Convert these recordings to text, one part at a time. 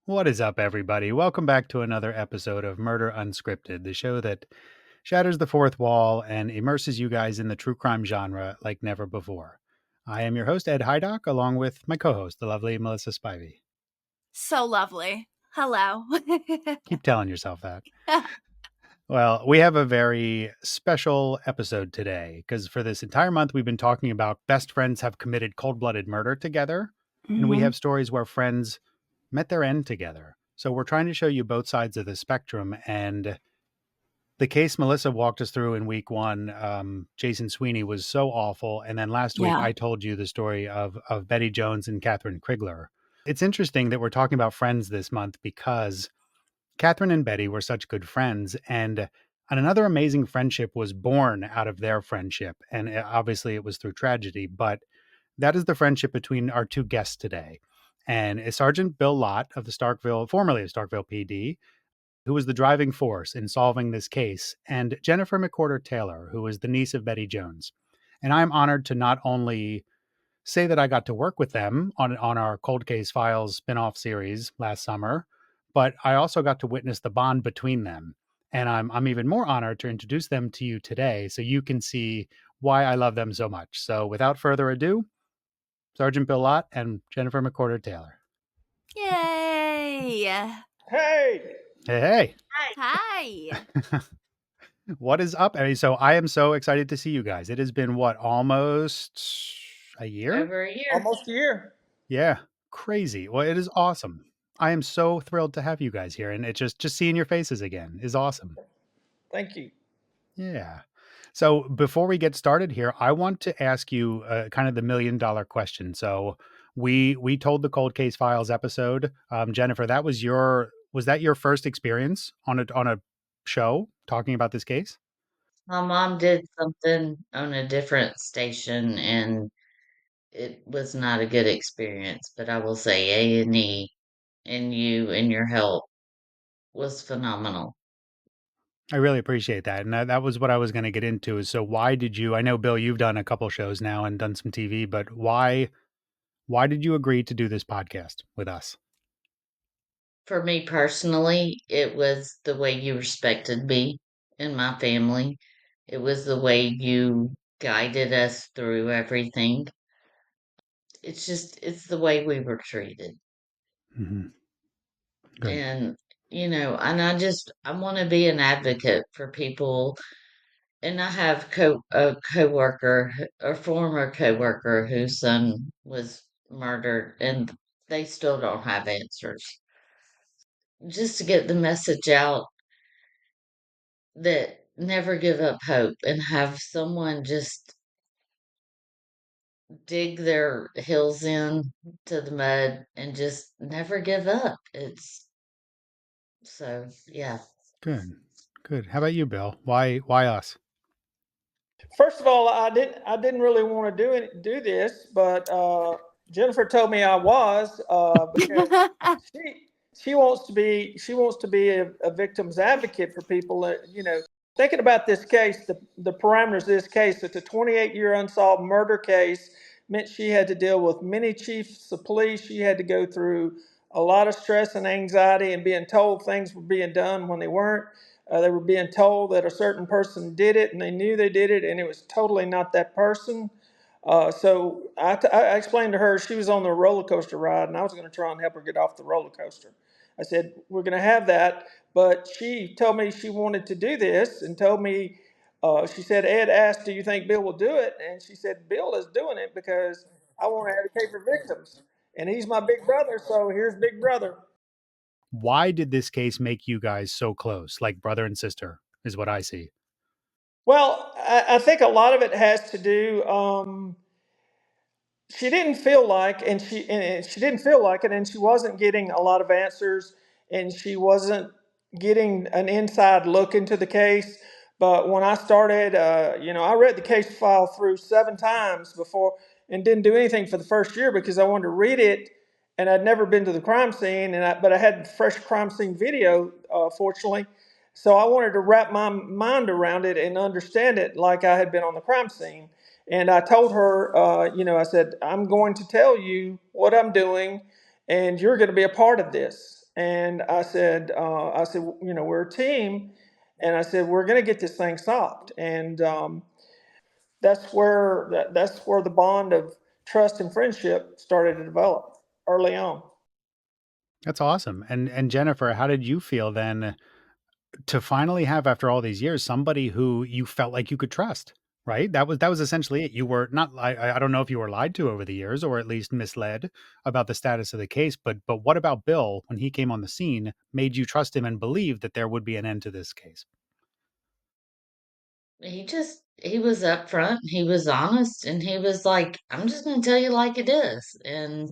What is up, everybody? Welcome back to another episode of Murder Unscripted, the show that shatters the fourth wall and immerses you guys in the true crime genre like never before. I am your host, Ed Hydock, along with my co-host, the lovely Melissa Spivey. So lovely. Hello. Keep telling yourself that. Well, we have a very special episode today because for this entire month, we've been talking about best friends have committed cold-blooded murder together. And we have stories where friends met their end together. So we're trying to show you both sides of the spectrum. And the case Melissa walked us through in week one, Jason Sweeney, was so awful. And then last week, I told you the story of Betty Jones and Catherine Krigler. It's interesting that we're talking about friends this month because Catherine and Betty were such good friends. And another amazing friendship was born out of their friendship. And obviously, it was through tragedy. But that is the friendship between our two guests today. And it's Sergeant Bill Lott of the formerly of Starkville PD, who was the driving force in solving this case, and Jennifer McWhorter Taylor, who is the niece of Betty Jones. And I'm honored to not only say that I got to work with them on our Cold Case Files spinoff series last summer, but I also got to witness the bond between them. And I'm even more honored to introduce them to you today so you can see why I love them so much. So without further ado, Sergeant Bill Lott and Jennifer McWhorter Taylor. Yay. Hey. Hey. Hi. What is up? So I am so excited to see you guys. It has been almost a year? Over a year. Almost a year. Yeah. Crazy. Well, it is awesome. I am so thrilled to have you guys here. And it's just seeing your faces again is awesome. Thank you. Yeah. So before we get started here, I want to ask you kind of the $1 million question. So we told the Cold Case Files episode, Jennifer, was that your first experience on a show talking about this case? My mom did something on a different station, and it was not a good experience. But I will say A&E and you and your help was phenomenal. I really appreciate that. And that was what I was going to get into is, so why did you, I know, Bill, you've done a couple shows now and done some TV, but why did you agree to do this podcast with us? For me personally, it was the way you respected me and my family. It was the way you guided us through everything. It's the way we were treated. Mm-hmm. Good. And, I want to be an advocate for people. And I have a coworker, a former coworker whose son was murdered, and they still don't have answers. Just to get the message out that never give up hope and have someone just dig their heels in to the mud and just never give up. Yeah. Good. How about you, Bill? Why us? First of all, I didn't really want to do this, but Jennifer told me I was because she wants to be a victim's advocate for people that, thinking about this case, the parameters of this case. It's a 28-year unsolved murder case. Meant she had to deal with many chiefs of police. She had to go through a lot of stress and anxiety and being told things were being done when they weren't. They were being told that a certain person did it, and they knew they did it, and it was totally not that person. So I explained to her she was on the roller coaster ride, and I was going to try and help her get off the roller coaster. I said, we're going to have that. But she told me she wanted to do this and told me, she said, Ed asked, do you think Bill will do it? And she said, Bill is doing it because I want to advocate for victims. And he's my big brother, so here's Big Brother. Why did this case make you guys so close, like brother and sister, is what I see? Well, I think a lot of it has to do. She didn't feel like, and she didn't feel like it, and she wasn't getting a lot of answers, and she wasn't getting an inside look into the case. But when I started, I read the case file through 7 times before, and didn't do anything for the first year because I wanted to read it, and I'd never been to the crime scene, but I had fresh crime scene video, fortunately. So I wanted to wrap my mind around it and understand it like I had been on the crime scene. And I told her, I said, I'm going to tell you what I'm doing, and you're going to be a part of this. And I said, you know, we're a team, and I said we're going to get this thing solved. And that's where the bond of trust and friendship started to develop early on. That's awesome. And Jennifer, how did you feel then to finally have, after all these years, somebody who you felt like you could trust, right? That was essentially it. You were not, I don't know if you were lied to over the years or at least misled about the status of the case, but what about Bill, when he came on the scene, made you trust him and believe that there would be an end to this case? He was upfront, he was honest, and he was like, I'm just gonna tell you like it is. And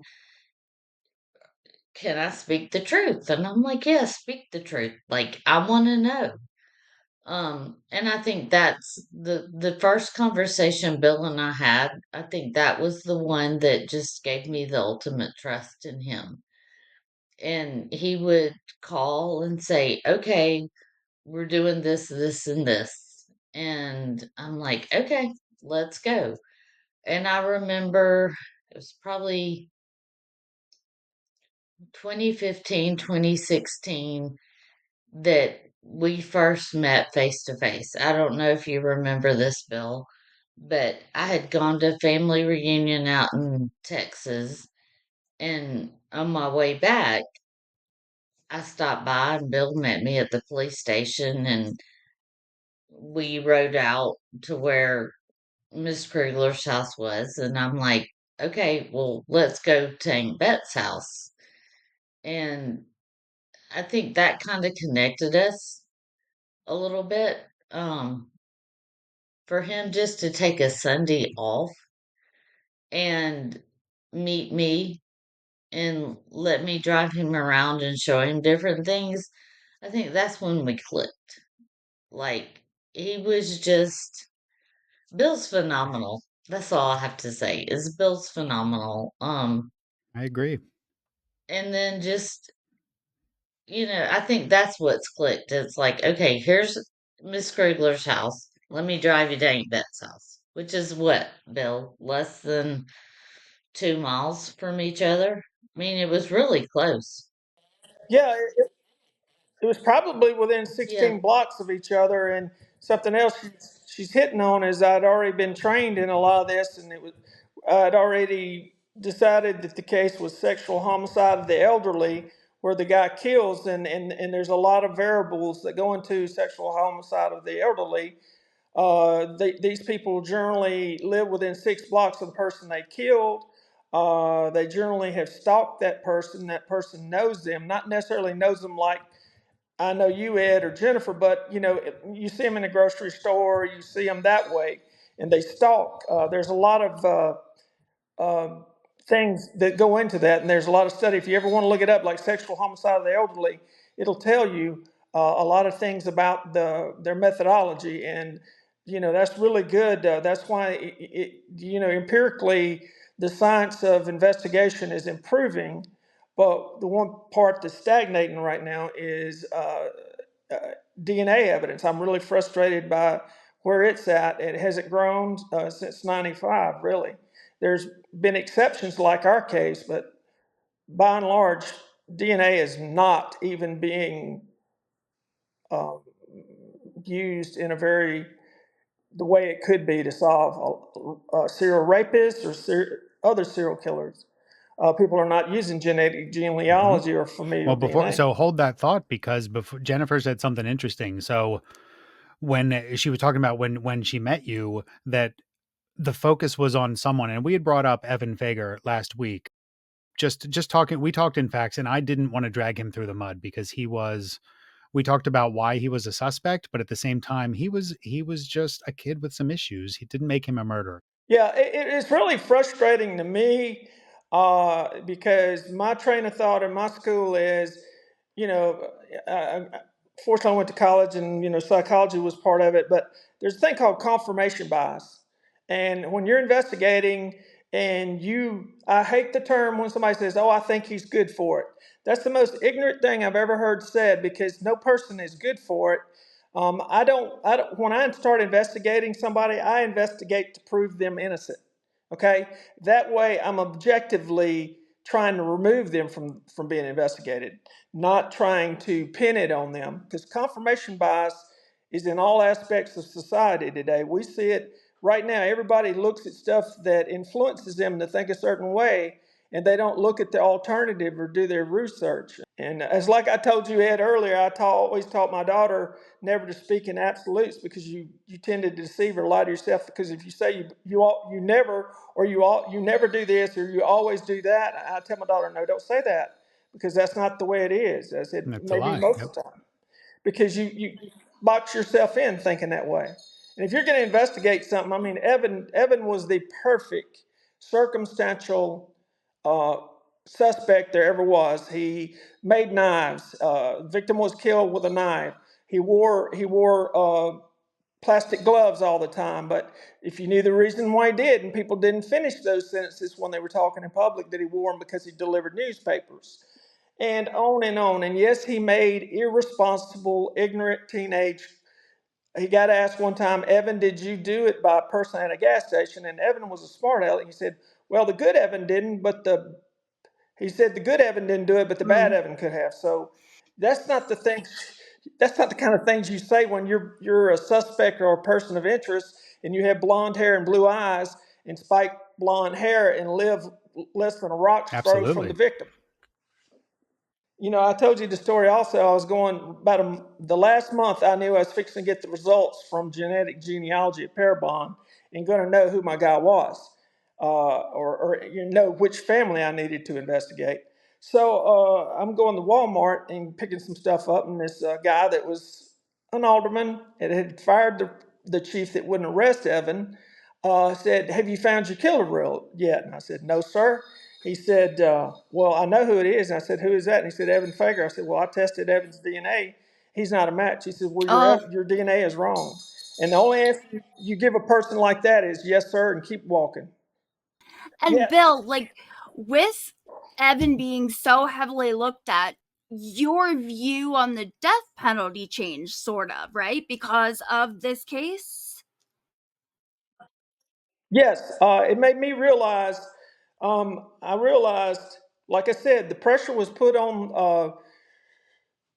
can I speak the truth? And I'm like, yeah, speak the truth. Like, I wanna know. And I think that's the first conversation Bill and I had. I think that was the one that just gave me the ultimate trust in him. And he would call and say, okay, we're doing this, this, and this. And I'm like, okay, let's go. And I remember it was probably 2015, 2016 that we first met face to face. I don't know if you remember this, Bill, but I had gone to a family reunion out in Texas. And on my way back, I stopped by and Bill met me at the police station, and we rode out to where Miss Krugler's house was. And I'm like, okay, well, let's go to Aunt Bet's house. And I think that kind of connected us a little bit. Um, for him just to take a Sunday off and meet me and let me drive him around and show him different things, I think that's when we clicked. Like, he was just, Bill's phenomenal. That's all I have to say is Bill's phenomenal. I agree. And then just, I think that's what's clicked. It's like, okay, here's Miss Krugler's house. Let me drive you to Aunt Bet's house, which is what, Bill? Less than 2 miles from each other. I mean, it was really close. Yeah, it was probably within Yeah. 16 blocks of each other. And something else she's hitting on is I'd already been trained in a lot of this, and I'd already decided that the case was sexual homicide of the elderly, where the guy kills, and there's a lot of variables that go into sexual homicide of the elderly. These people generally live within 6 blocks of the person they killed. They generally have stalked that person. That person knows them, not necessarily knows them like I know you, Ed, or Jennifer, but you see them in the grocery store, you see them that way, and they stalk. There's a lot of um, things that go into that, and there's a lot of study. If you ever want to look it up, like sexual homicide of the elderly, it'll tell you a lot of things about their methodology, and that's really good. That's why empirically the science of investigation is improving, but the one part that's stagnating right now is uh, DNA evidence. I'm really frustrated by where it's at. It hasn't grown since '95, really. There's been exceptions like our case, but by and large, DNA is not even being um, used in the way it could be to solve serial rapists or other serial killers. People are not using genetic Hmm. genealogy or familial Well, DNA. so hold that thought, because before Jennifer said something interesting. So when she was talking about when she met you, that the focus was on someone, and we had brought up Evan Fager last week. Just talking, we talked in facts, and I didn't want to drag him through the mud because we talked about why he was a suspect, but at the same time, he was just a kid with some issues. He didn't make him a murderer. Yeah, it's really frustrating to me because my train of thought in my school is, you know, fortunately I went to college and, psychology was part of it, but there's a thing called confirmation bias. And when you're investigating and I hate the term when somebody says, oh, I think he's good for it. That's the most ignorant thing I've ever heard said because no person is good for it. When I start investigating somebody, I investigate to prove them innocent. Okay. That way I'm objectively trying to remove them from being investigated, not trying to pin it on them, because confirmation bias is in all aspects of society today. We see it right now. Everybody looks at stuff that influences them to think a certain way, and they don't look at the alternative or do their research. And as like I told you, Ed, earlier, always taught my daughter never to speak in absolutes, because you tend to deceive or lie to yourself. Because if you say you never, or you never do this, or you always do that, I tell my daughter, no, don't say that, because that's not the way it is. I said, That's a maybe lie. most Yep. of the time, because you box yourself in thinking that way. And if you're going to investigate something, I mean, Evan was the perfect circumstantial suspect there ever was. He made knives. Victim was killed with a knife. He wore plastic gloves all the time. But if you knew the reason why he did, and people didn't finish those sentences when they were talking in public, that he wore them because he delivered newspapers, and on and on. And yes, he made irresponsible, ignorant teenage. He got asked one time, Evan, did you do it by a person at a gas station? And Evan was a smart aleck. He said, well, the good Evan didn't, but he said the good Evan didn't do it, but the bad Evan could have. So that's not the thing. That's not the kind of things you say when you're a suspect or a person of interest, and you have blonde hair and blue eyes and spiked blonde hair and live less than a rock's throw from the Absolutely. victim. You know, I told you the story also. I was going about the last month. I knew I was fixing to get the results from genetic genealogy at Parabon and going to know who my guy was, or you know which family I needed to investigate. So I'm going to Walmart and picking some stuff up, and this guy that was an alderman and had fired the chief that wouldn't arrest Evan said, "Have you found your killer yet?" And I said, "No, sir." He said, well, I know who it is. And I said, who is that? And he said, Evan Fager. I said, well, I tested Evan's DNA. He's not a match. He said, well, your DNA is wrong. And the only answer you give a person like that is yes, sir, and keep walking. And Yeah. Bill, like, with Evan being so heavily looked at, your view on the death penalty changed, sort of, right? Because of this case? Yes, it made me realize, I realized, like I said, the pressure was put on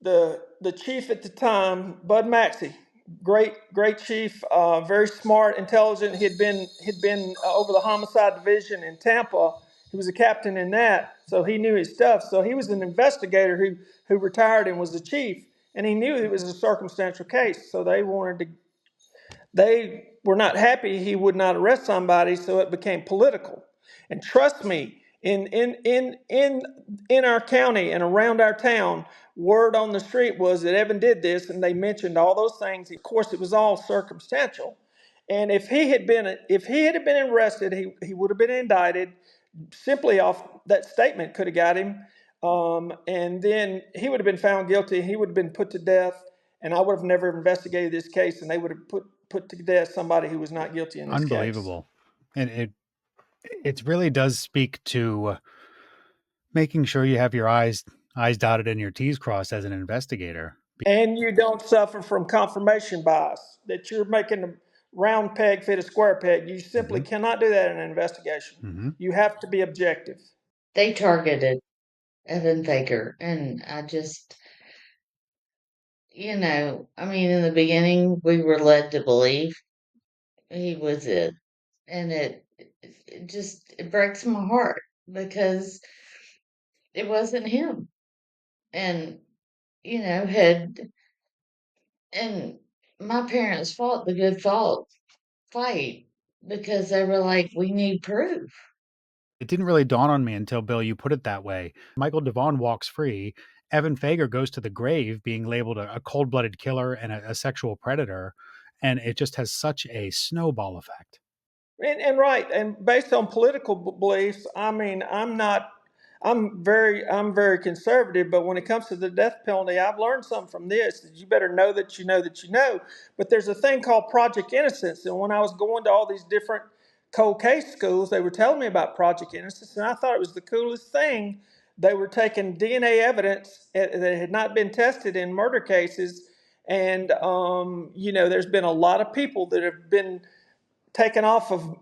the chief at the time, Bud Maxey, great chief, very smart, intelligent. He'd been over the homicide division in Tampa. He was a captain in that, so he knew his stuff. So he was an investigator who retired and was the chief, and he knew it was a circumstantial case. So they were not happy he would not arrest somebody, so it became political. And trust me, in our county and around our town, word on the street was that Evan did this, and they mentioned all those things. Of course, it was all circumstantial. And if he had been arrested, he would have been indicted. Simply off that statement could have got him, and then he would have been found guilty. He would have been put to death, and I would have never investigated this case, and they would have put to death somebody who was not guilty in this case. Unbelievable. And it really does speak to making sure you have your I's dotted and your T's crossed as an investigator. And you don't suffer from confirmation bias, that you're making a round peg fit a square peg. You simply cannot do that in an investigation. You have to be objective. They targeted Evan Fager, and I just, I mean, in the beginning, we were led to believe he was it, and it breaks my heart because it wasn't him, and had and my parents fought the good fight because they were like, we need proof. It didn't really dawn on me until, Bill, you put it that way. Michael DeVaughn walks free. Evan Fager goes to the grave being labeled a cold-blooded killer and a sexual predator. And it just has such a snowball effect. And right, and based on political beliefs, I mean, I'm very conservative, but when it comes to the death penalty, I've learned something from this, that you better know that you know that you know. But there's a thing called Project Innocence, and when I was going to all these different cold case schools, they were telling me about Project Innocence, and I thought it was the coolest thing. They were taking DNA evidence that had not been tested in murder cases, and there's been a lot of people that have been taken off of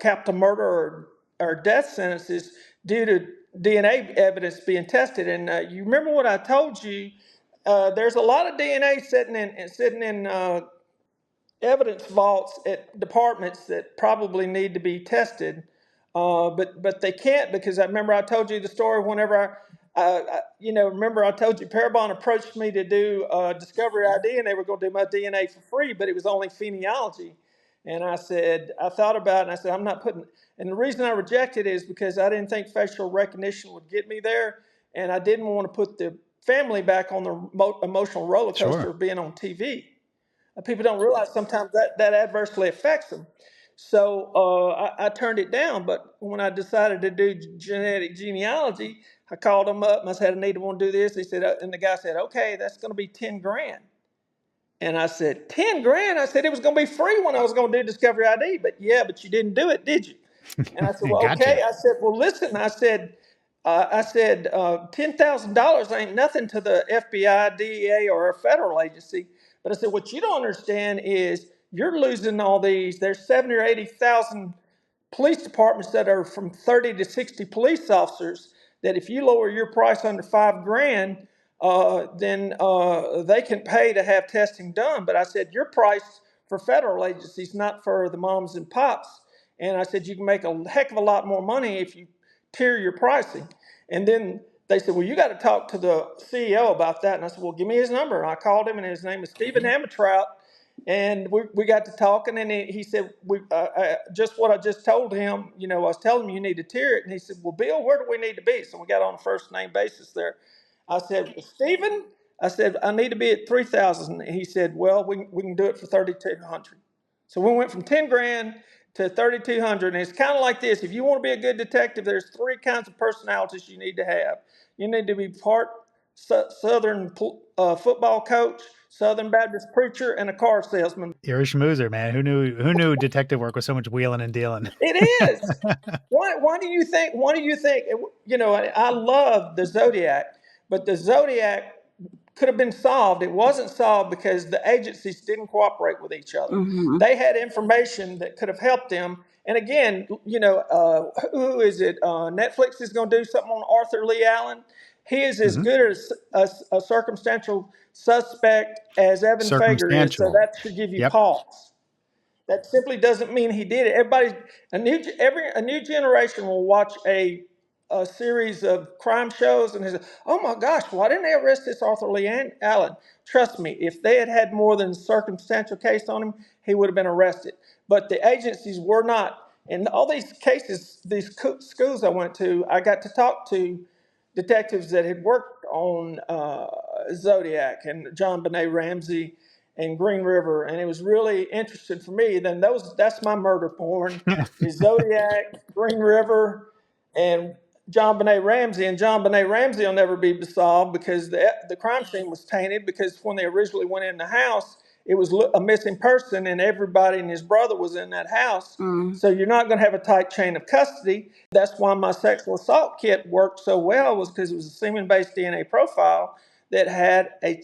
capital murder or death sentences due to DNA evidence being tested. And you remember what I told you? There's a lot of DNA sitting in evidence vaults at departments that probably need to be tested, but they can't, because I remember I told you the story whenever remember I told you Parabon approached me to do Discovery ID, and they were going to do my DNA for free, but it was only genealogy. And I said, I thought about it, and I said, I'm not putting, and the reason I rejected it is because I didn't think facial recognition would get me there, and I didn't want to put the family back on the emotional roller coaster of being on TV. People don't realize sometimes that adversely affects them. So I turned it down. But when I decided to do genetic genealogy, I called them up and I said, I need to want to do this. They said, and the guy said, okay, that's going to be 10 grand. And I said, 10 grand? I said, it was going to be free when I was going to do Discovery ID. But yeah, but you didn't do it, did you? And I said, well, Gotcha. okay. I said, well, listen, I said, $10,000 ain't nothing to the FBI, DEA, or a federal agency. But I said, what you don't understand is you're losing all these. There's 70 or 80,000 police departments that are from 30 to 60 police officers, that if you lower your price under 5 grand, then they can pay to have testing done. But I said, your price for federal agencies, not for the moms and pops. And I said, you can make a heck of a lot more money if you tier your pricing. And then they said, well, you got to talk to the CEO about that. And I said, well, give me his number. And I called him, and his name is Stephen Amatrout. And we got to talking, and he said, just what I just told him, I was telling him you need to tier it. And he said, well, Bill, where do we need to be? So we got on a first name basis there. I said, Stephen, I said, I need to be at 3,000. And he said, well, we can do it for 3,200. So we went from 10 grand to 3,200. And it's kind of like this. If you want to be a good detective, there's 3 kinds of personalities you need to have. You need to be part Southern football coach, Southern Baptist preacher, and a car salesman. You're a schmoozer, man. Who knew detective work was so much wheeling and dealing? It is. Why do you think? I love the Zodiac, but the Zodiac could have been solved. It wasn't solved because the agencies didn't cooperate with each other. Mm-hmm. They had information that could have helped them. And again, who is it? Netflix is going to do something on Arthur Lee Allen. He is as good as a circumstantial suspect as Evan Fager is, so that should give you pause. That simply doesn't mean he did it. A new generation will watch a series of crime shows and they say, oh my gosh, why didn't they arrest this Arthur Lee Allen? Trust me, if they had had more than a circumstantial case on him, he would have been arrested. But the agencies were not. In all these cases, these schools I went to, I got to talk to detectives that had worked on Zodiac and John Benet Ramsey and Green River, and it was really interesting for me. Then that's my murder porn is Zodiac, Green River, and John Benet Ramsey. And John Benet Ramsey will never be solved because the crime scene was tainted, because when they originally went in the house, it was a missing person, and everybody and his brother was in that house. So you're not going to have a tight chain of custody. That's why my sexual assault kit worked so well, was because it was a semen-based DNA profile that had a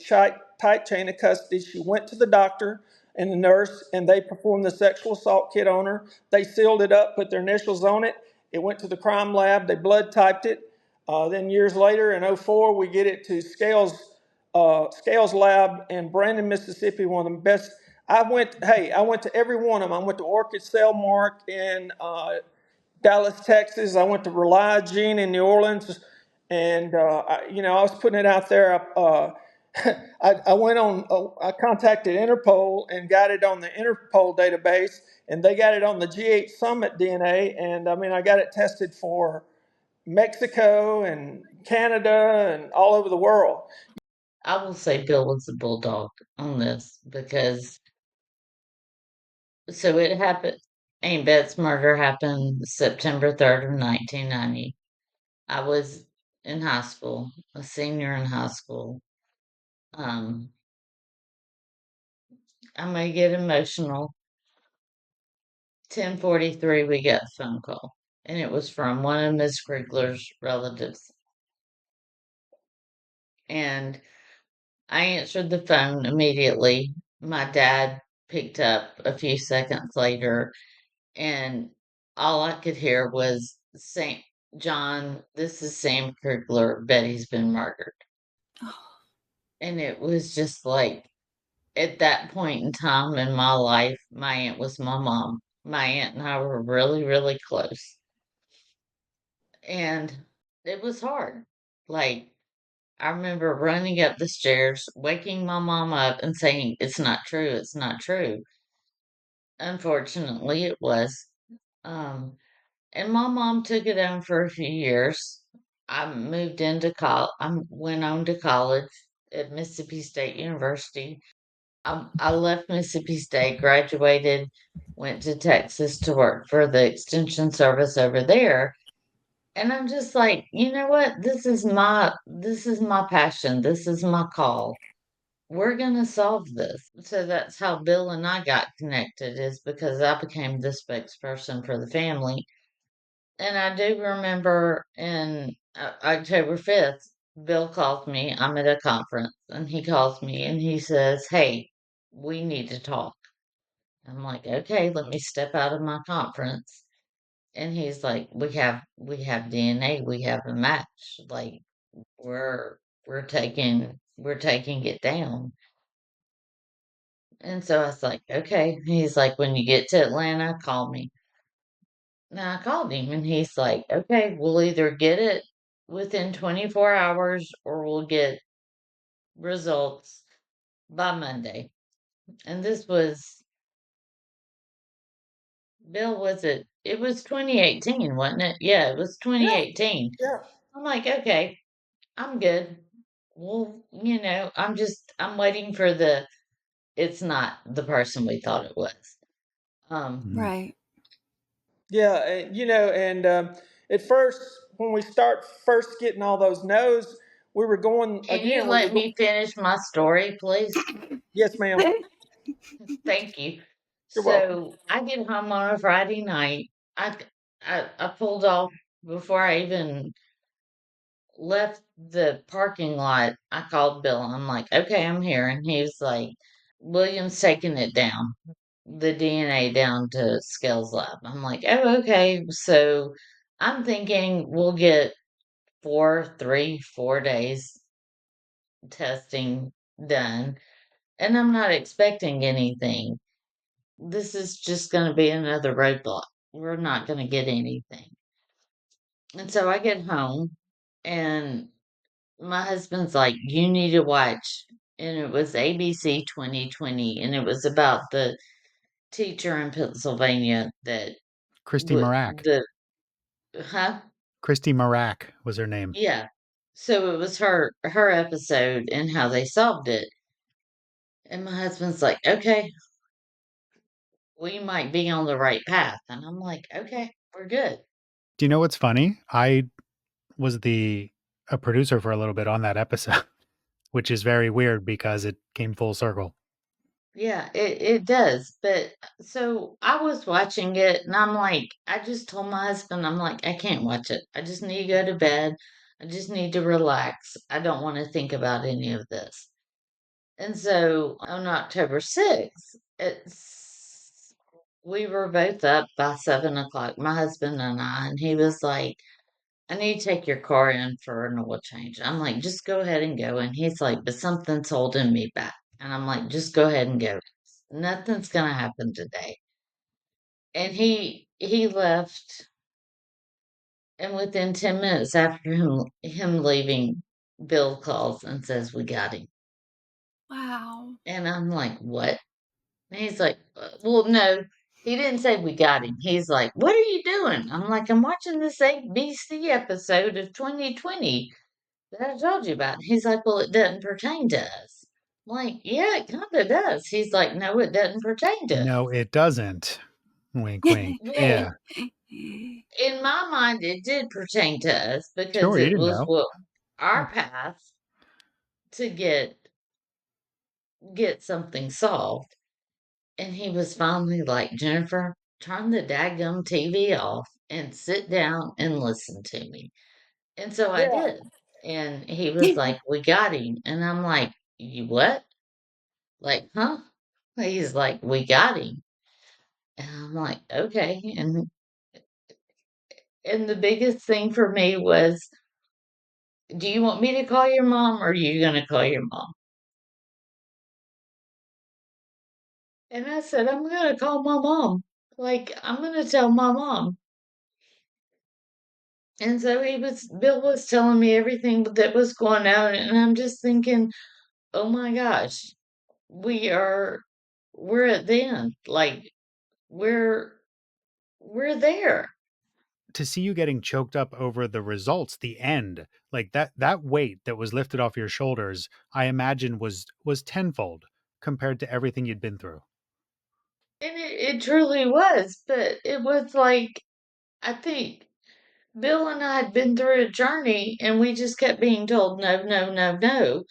tight chain of custody. She went to the doctor and the nurse, and they performed the sexual assault kit on her. They sealed it up, put their initials on it. It went to the crime lab. They blood typed it. Then years later, in 2004, we get it to Scales Lab in Brandon, Mississippi, one of the best. I went to every one of them. I went to Orchid Cellmark in Dallas, Texas. I went to Rely Gene in New Orleans, and I was putting it out there. I went on. I contacted Interpol and got it on the Interpol database, and they got it on the G8 Summit DNA. And I got it tested for Mexico and Canada and all over the world. I will say Bill was a bulldog on this, because so it happened. Aunt Bet's murder happened September 3rd of 1990. I was in high school, a senior in high school. I'm gonna get emotional. 10:43, we got a phone call, and it was from one of Miss Krigler's relatives. And I answered the phone immediately. My dad picked up a few seconds later, and all I could hear was John, this is Sam Krugler. Betty's been murdered. And it was just like, at that point in time in my life, my aunt was my mom. My aunt and I were really, really close. And it was hard. Like, I remember running up the stairs, waking my mom up and saying, "It's not true, it's not true." Unfortunately, it was. Um, and my mom took it on for a few years. I moved into college. I went on to college at Mississippi State University. I left Mississippi State, graduated, went to Texas to work for the extension service over there. And I'm just like, you know what? This is my passion. This is my call. We're gonna solve this. So that's how Bill and I got connected, is because I became the spokesperson for the family. And I do remember in October 5th, Bill calls me. I'm at a conference, and he calls me and he says, "Hey, we need to talk." I'm like, "Okay, let me step out of my conference." And he's like, "We have DNA, we have a match. Like, we're we're taking it down." And so I was like, "Okay." He's like, "When you get to Atlanta, call me." Now I called him and he's like, "Okay, we'll either get it within 24 hours or we'll get results by Monday." And this was, Bill, was it was 2018, wasn't it? Yeah, it was Yeah, 2018. yeah. I'm like, "Okay, I'm good." Well, I'm waiting for it's not the person we thought it was. Mhm. Right. Yeah, and at first, when we start first getting all those no's, we were going Can you again. We were let going. me finish my story, please? Yes, ma'am. Thank you. You're welcome. So I get home on a Friday night. I, I pulled off before I even left the parking lot. I called Bill. I'm like, "Okay, I'm here." And he was like, "William's taking it down, the DNA down to Scales Lab." I'm like, "Oh, okay." So I'm thinking we'll get 4 days testing done. And I'm not expecting anything. This is just going to be another roadblock. We're not going to get anything. And so I get home, and my husband's like, "You need to watch." And it was ABC 2020, and it was about the teacher in Pennsylvania that Christy would, Marak. huh? Christy Marak was her name. Yeah. So it was her episode and how they solved it. And my husband's like, "Okay, we might be on the right path." And I'm like, "Okay, we're good." Do you know what's funny? I was a producer for a little bit on that episode, which is very weird because it came full circle. Yeah, it does. But so I was watching it and I'm like, I just told my husband, I'm like, "I can't watch it. I just need to go to bed. I just need to relax. I don't want to think about any of this." And so on October 6th, we were both up by 7 o'clock, my husband and I, and he was like, "I need to take your car in for an oil change." I'm like, "Just go ahead and go." And he's like, "But something's holding me back." And I'm like, "Just go ahead and go. Nothing's gonna happen today." And he left, and within 10 minutes after him leaving, Bill calls and says, "We got him." Wow. And I'm like, "What?" And he's like, "Well, no." He didn't say we got him. He's like, "What are you doing?" I'm like, "I'm watching this ABC episode of 2020 that I told you about." He's like, "Well, it doesn't pertain to us." I'm like, "Yeah, it kind of does." He's like, "No, it doesn't pertain to us." No, it doesn't. Wink, wink. Yeah. Well, in my mind, it did pertain to us because Sure, you it didn't was know. what our path to get something solved. And he was finally like, "Jennifer, turn the daggum TV off and sit down and listen to me." And so I Yeah. did. And he was like, "We got him." And I'm like, "You what?" Like, "Huh?" He's like, "We got him." And I'm like, "Okay." And the biggest thing for me was, do you want me to call your mom or are you going to call your mom? And I said, I'm going to call my mom. Like, I'm going to tell my mom. And so Bill was telling me everything that was going on. And I'm just thinking, oh my gosh, we're at the end. Like, we're there. To see you getting choked up over the results, the end, like that weight that was lifted off your shoulders, I imagine was tenfold compared to everything you'd been through. And it truly was. But it was like, I think Bill and I had been through a journey and we just kept being told no, no, no, no.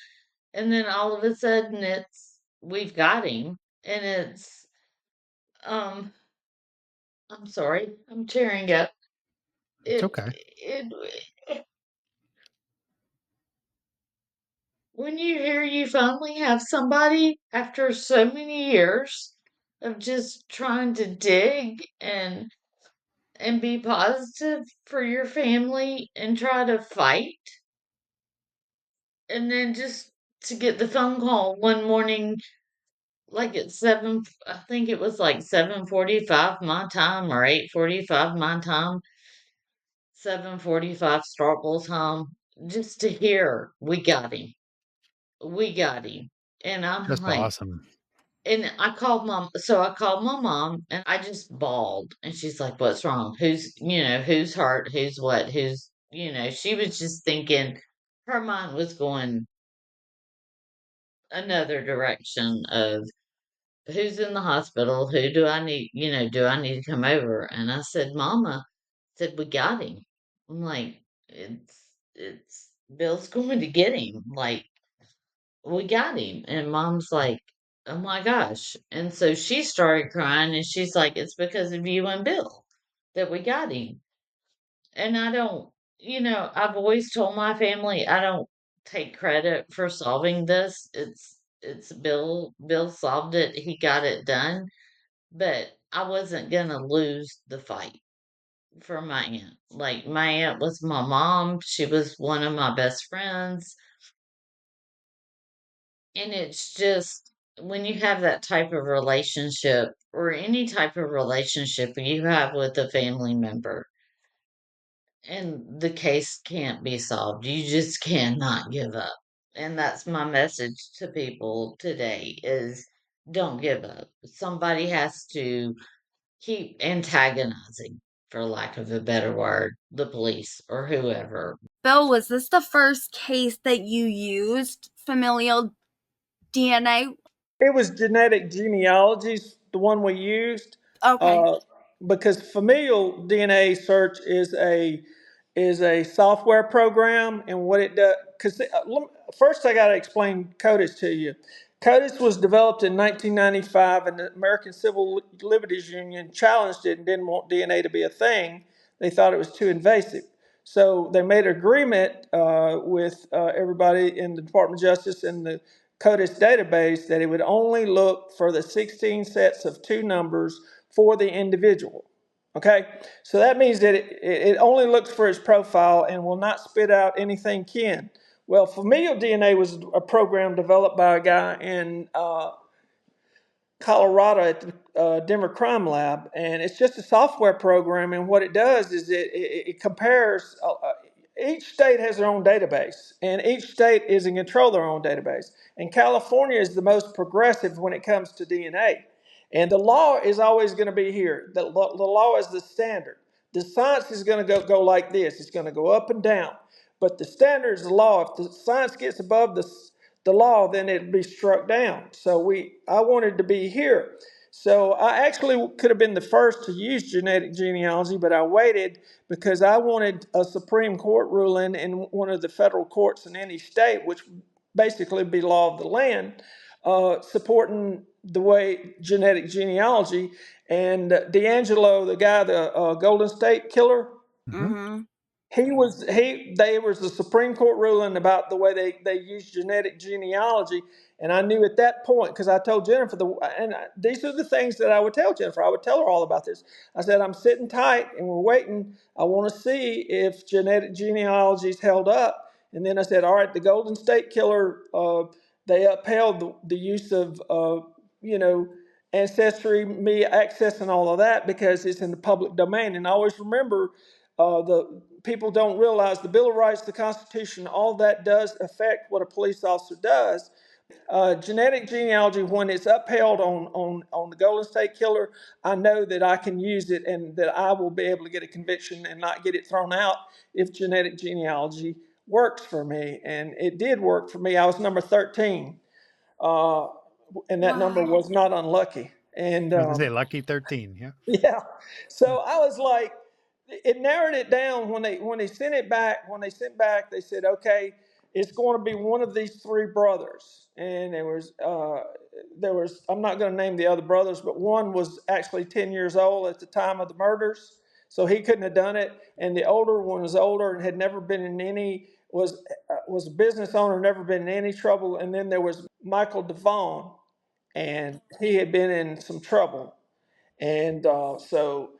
And then all of a sudden we've got him. And um, I'm sorry, I'm tearing up. It's It, okay. when you hear you finally have somebody after so many years of just trying to dig and be positive for your family and try to fight, and then just to get the phone call one morning, like at I think it was like 7:45 my time or 8:45 my time, 7:45 Starkville time, just to hear we got him. We got him. And I'm Just like, awesome. and I called mom. So I called my mom and I just bawled. And she's like, what's wrong? Who's hurt? Who's what? She was just thinking, her mind was going another direction of who's in the hospital? Who do I need to come over? And I said, Mama, said, we got him. I'm like, it's Bill's going to get him. Like, we got him. And mom's like, oh my gosh. And so she started crying and she's like, it's because of you and Bill that we got him. And I don't, I've always told my family I don't take credit for solving this. It's Bill. Bill solved it. He got it done. But I wasn't gonna lose the fight for my aunt. Like, my aunt was my mom. She was one of my best friends. And it's just when you have that type of relationship or any type of relationship you have with a family member and the case can't be solved, you just cannot give up. And that's my message to people today is don't give up. Somebody has to keep antagonizing, for lack of a better word, the police or whoever. Bill, was this the first case that you used familial DNA? It was genetic genealogies, the one we used, Okay. uh, because familial DNA search is a software program, and what it does. Because first, I got to explain CODIS to you. CODIS was developed in 1995, and the American Civil Liberties Union challenged it and didn't want DNA to be a thing. They thought it was too invasive. So they made an agreement with everybody in the Department of Justice and the CODIS database that it would only look for the 16 sets of two numbers for the individual. Okay, so that means that it only looks for his profile and will not spit out anything kin. Well, familial DNA was a program developed by a guy in Colorado at the Denver Crime Lab, and it's just a software program. And what it does is it compares. Each state has their own database, and each state is in control of their own database. And California is the most progressive when it comes to DNA. And the law is always going to be here. The law is the standard. The science is going to go like this. It's going to go up and down. But the standard is the law. If the science gets above the law, then it'd be struck down. So I wanted to be here. So I actually could have been the first to use genetic genealogy, but I waited because I wanted a Supreme Court ruling in one of the federal courts in any state, which basically be law of the land, supporting the way genetic genealogy. And D'Angelo, the guy, the Golden State Killer, Mhm. Mm-hmm. There was a Supreme Court ruling about the way they use genetic genealogy. And I knew at that point, because I told Jennifer, these are the things that I would tell Jennifer. I would tell her all about this. I said, I'm sitting tight and we're waiting. I want to see if genetic genealogy is held up. And then I said, all right, the Golden State Killer, they upheld the use of, ancestry, me accessing all of that because it's in the public domain. And I always remember, the people don't realize the Bill of Rights, the Constitution, all that does affect what a police officer does. Genetic genealogy, when it's upheld on the Golden State Killer, I know that I can use it and that I will be able to get a conviction and not get it thrown out if genetic genealogy works for me. And it did work for me. I was number 13, and that number was not unlucky. And I was gonna say lucky 13. Yeah. yeah. So I was like, it narrowed it down when they sent it back. When they sent back, they said, okay, it's going to be one of these three brothers. And there was I'm not going to name the other brothers, but one was actually 10 years old at the time of the murders, so he couldn't have done it. And the older one was older and had never been in any was a business owner, never been in any trouble. And then there was Michael DeVaughn, and he had been in some trouble. And so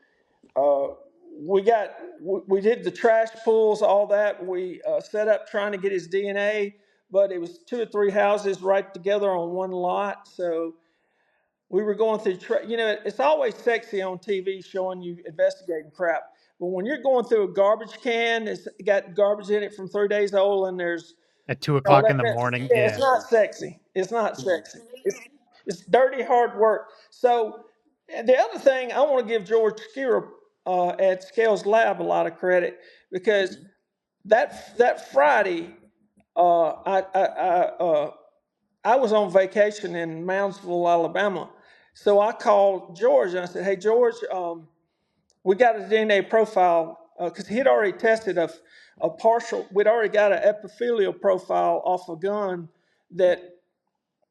we did the trash pulls, all that. We set up trying to get his DNA, but it was 2 or 3 houses right together on one lot. So we were going through, it's always sexy on TV showing you investigating crap. But when you're going through a garbage can, it's got garbage in it from 3 days old, and there's At 2 o'clock in the morning. yeah, it's not sexy. It's not sexy. It's dirty, hard work. So the other thing, I want to give George Skira at Scales Lab a lot of credit, because that Friday, I was on vacation in Moundsville, Alabama. So I called George and I said, "Hey George, we got a DNA profile because he'd already tested a partial. We'd already got an epithelial profile off a gun that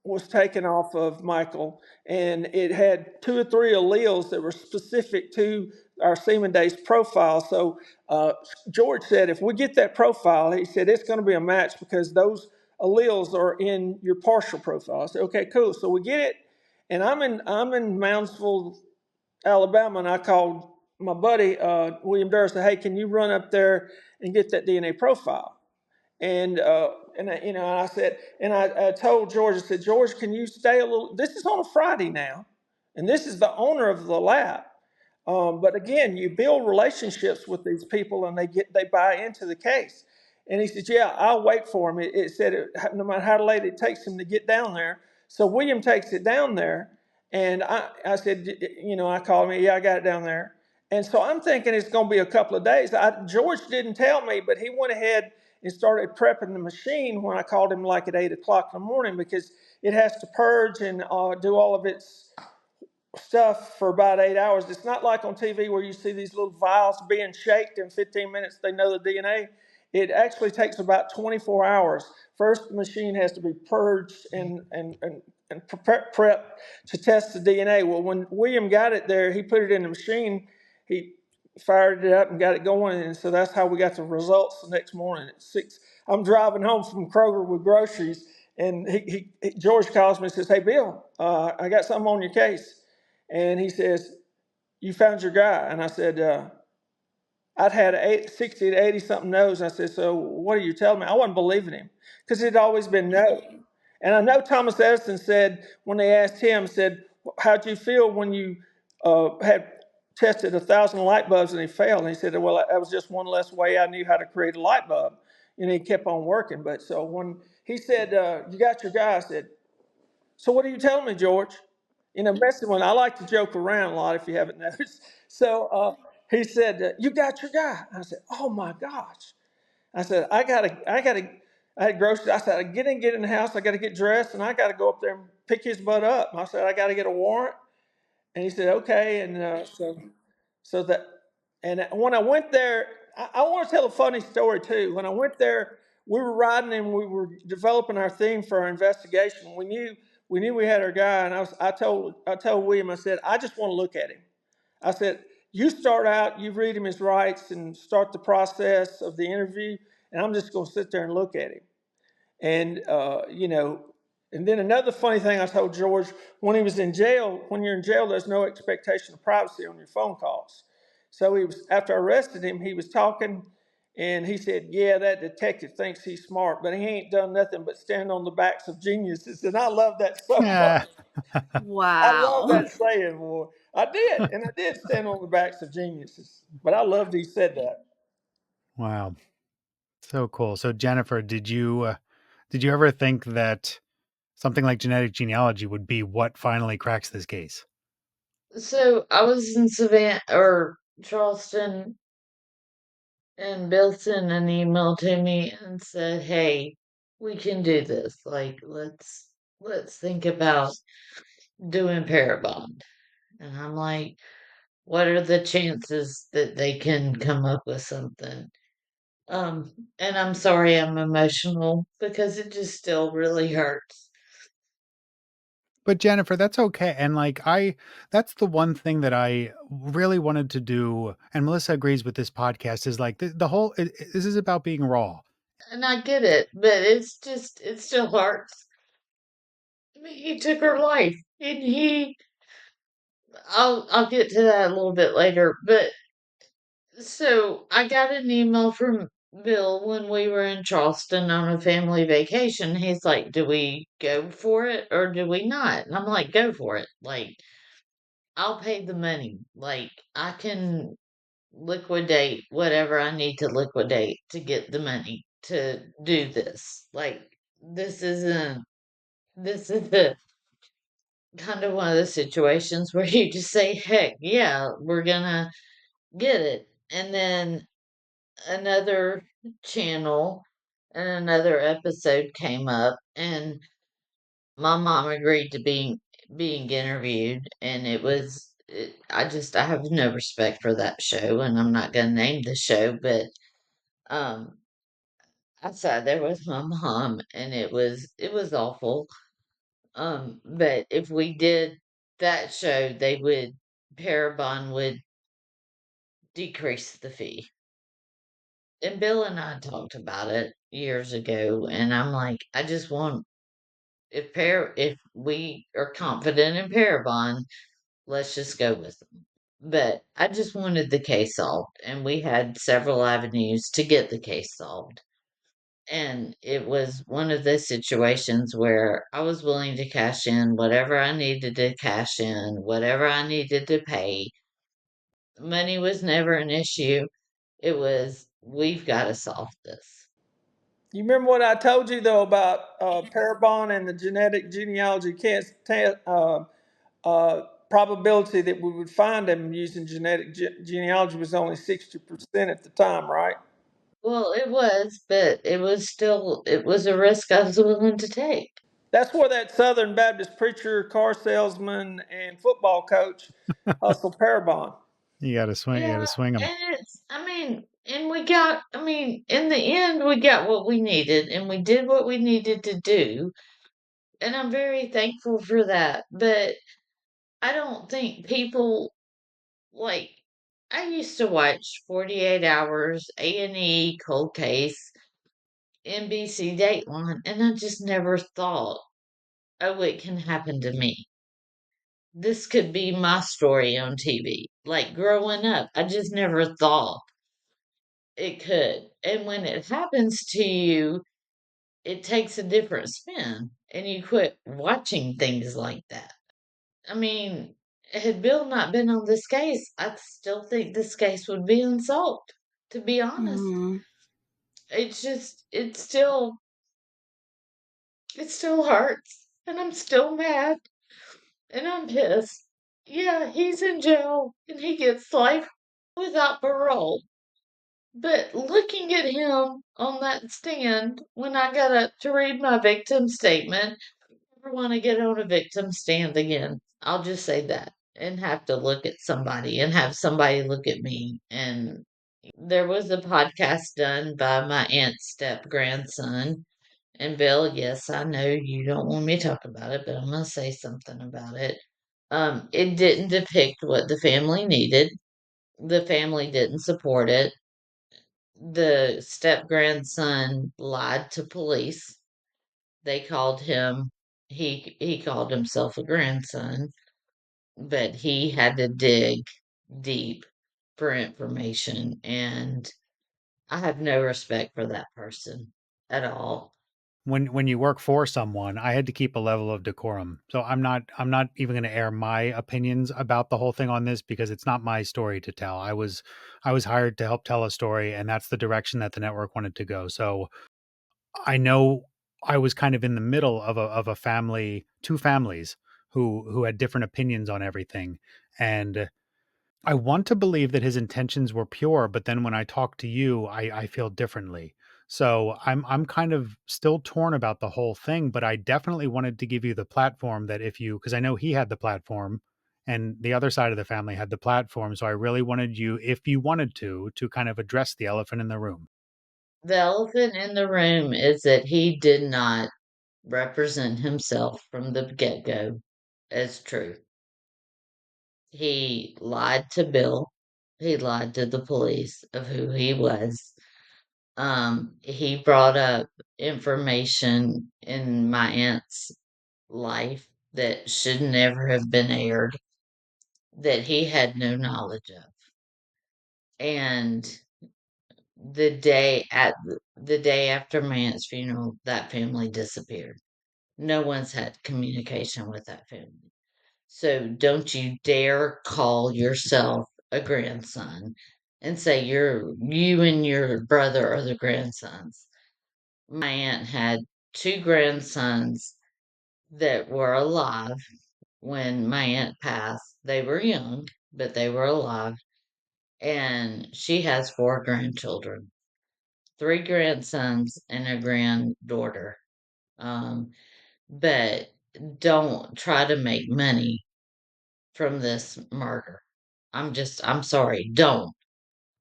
was taken off of Michael, and it had 2 or 3 alleles that were specific to our semen days profile. So George said, if we get that profile, he said, it's going to be a match because those alleles are in your partial profile. I said, okay, cool. So we get it, and I'm in Moundsville, Alabama, and I called my buddy William Durr. Said, hey, can you run up there and get that DNA profile? And I said, and I told George, I said, George, can you stay a little? This is on a Friday now, and this is the owner of the lab. But again, you build relationships with these people, and they buy into the case. And he said, yeah, I'll wait for him. It said no matter how late it takes him to get down there. So William takes it down there, and I said, I called him, yeah, I got it down there. And so I'm thinking it's going to be a couple of days. George didn't tell me, but he went ahead and started prepping the machine when I called him like at 8 o'clock in the morning, because it has to purge and do all of its stuff for about 8 hours. It's not like on TV where you see these little vials being shaked in 15 minutes, they know the DNA. It actually takes about 24 hours. First, the machine has to be purged and prepped to test the DNA. Well, when William got it there, he put it in the machine, he fired it up and got it going, and so that's how we got the results the next morning at 6. I'm driving home from Kroger with groceries, and George calls me and says, hey, Bill, I got something on your case. And he says, you found your guy? And I said, I'd had 60 to 80 something no's. I said, so what are you telling me? I wasn't believing him because it had always been no. And I know Thomas Edison said, when they asked him, said, how'd you feel when you had tested 1,000 light bulbs and he failed? And he said, well, that was just one less way I knew how to create a light bulb. And he kept on working. But so when he said, you got your guy, I said, so what are you telling me, George? Messing when I like to joke around a lot, if you haven't noticed. So he said, you got your guy. I said, oh my gosh. I said, I had groceries. I said, get in the house. I got to get dressed, and I got to go up there and pick his butt up. And I said, I got to get a warrant. And he said, okay. And so that, and when I went there, I want to tell a funny story too. When I went there, we were riding and we were developing our theme for our investigation. We knew we had our guy, and I told William, I said, I just want to look at him. I said, you start out, you read him his rights and start the process of the interview, and I'm just going to sit there and look at him. And, and then another funny thing I told George, when he was in jail, when you're in jail, there's no expectation of privacy on your phone calls. So after I arrested him, he was talking and he said, yeah, that detective thinks he's smart, but he ain't done nothing but stand on the backs of geniuses. And I love that so much. I love Wow. that saying, boy. I did stand on the backs of geniuses, but I loved he said that. Wow. So cool. So Jennifer, did you ever think that something like genetic genealogy would be what finally cracks this case? So I was in Savannah or Charleston, and Bill sent an email to me and said, "Hey, we can do this. Like, let's think about doing Parabond." And I'm like, "What are the chances that they can come up with something?" And I'm sorry I'm emotional because it just still really hurts. But Jennifer, that's okay. And that's the one thing that I really wanted to do. And Melissa agrees with this podcast is like the whole, this is about being raw. And I get it, but it still hurts. I mean, he took her life, and I'll get to that a little bit later. But so I got an email from Bill when we were in Charleston on a family vacation. He's like, "Do we go for it or do we not?" And I'm like, "Go for it. Like, I'll pay the money. Like, I can liquidate whatever I need to liquidate to get the money to do this. Like, this is the kind of one of the situations where you just say, heck, yeah, we're gonna get it." And then another channel and another episode came up, and my mom agreed to being interviewed, and I have no respect for that show, and I'm not gonna name the show, but um I sat there with my mom, and it was awful. But if we did that show, Parabon would decrease the fee. And Bill and I talked about it years ago, and I'm like, I just want if we are confident in Parabon, let's just go with them. But I just wanted the case solved, and we had several avenues to get the case solved. And it was one of those situations where I was willing to cash in whatever I needed to cash in, whatever I needed to pay. Money was never an issue. It was, we've got to solve this. You remember what I told you though about Parabon and the genetic genealogy probability that we would find them using genealogy was only 60% at the time, right? Well, it was, but it was a risk I was willing to take. That's where that Southern Baptist preacher, car salesman, and football coach hustle Parabon. You got to swing. You got Yeah, to swing them. and in the end, we got what we needed, and we did what we needed to do, and I'm very thankful for that. But I don't think people like. I used to watch 48 Hours, A&E, Cold Case, NBC Dateline, and I just never thought, oh, it can happen to me. This could be my story on TV. Like growing up, I just never thought it could. And when it happens to you, it takes a different spin, and you quit watching things like that. I mean, had Bill not been on this case, I still think this case would be unsolved, to be honest. Mhm. It's just, it still hurts, and I'm still mad, and I'm pissed. Yeah, he's in jail, and he gets life without parole. But looking at him on that stand when I got up to read my victim statement, I never want to get on a victim stand again. I'll just say that. And have to look at somebody and have somebody look at me. And there was a podcast done by my aunt's step grandson. And Bill, yes, I know you don't want me to talk about it, but I'm going to say something about it. It didn't depict what the family needed. The family didn't support it. The step grandson lied to police. They called him, he called himself a grandson, but he had to dig deep for information, and I have no respect for that person at all. When you work for someone, I had to keep a level of decorum. So I'm not even going to air my opinions about the whole thing on this because it's not my story to tell. I was hired to help tell a story, and that's the direction that the network wanted to go. So I know I was kind of in the middle of a family, two families who had different opinions on everything. And I want to believe that his intentions were pure, but then when I talk to you, I feel differently. So I'm kind of still torn about the whole thing, but I definitely wanted to give you the platform that if you, because I know he had the platform and the other side of the family had the platform. So I really wanted you, if you wanted to kind of address the elephant in the room. The elephant in the room is that he did not represent himself from the get go as true. He lied to Bill. He lied to the police of who he was. He brought up information in my aunt's life that should never have been aired, that he had no knowledge of. And the day after my aunt's funeral, that family disappeared. No one's had communication with that family. So don't you dare call yourself a grandson and say you and your brother are the grandsons. My aunt had two grandsons that were alive when my aunt passed. They were young, but they were alive. And she has four grandchildren, three grandsons and a granddaughter. Um, but don't try to make money from this murder. I'm sorry, don't.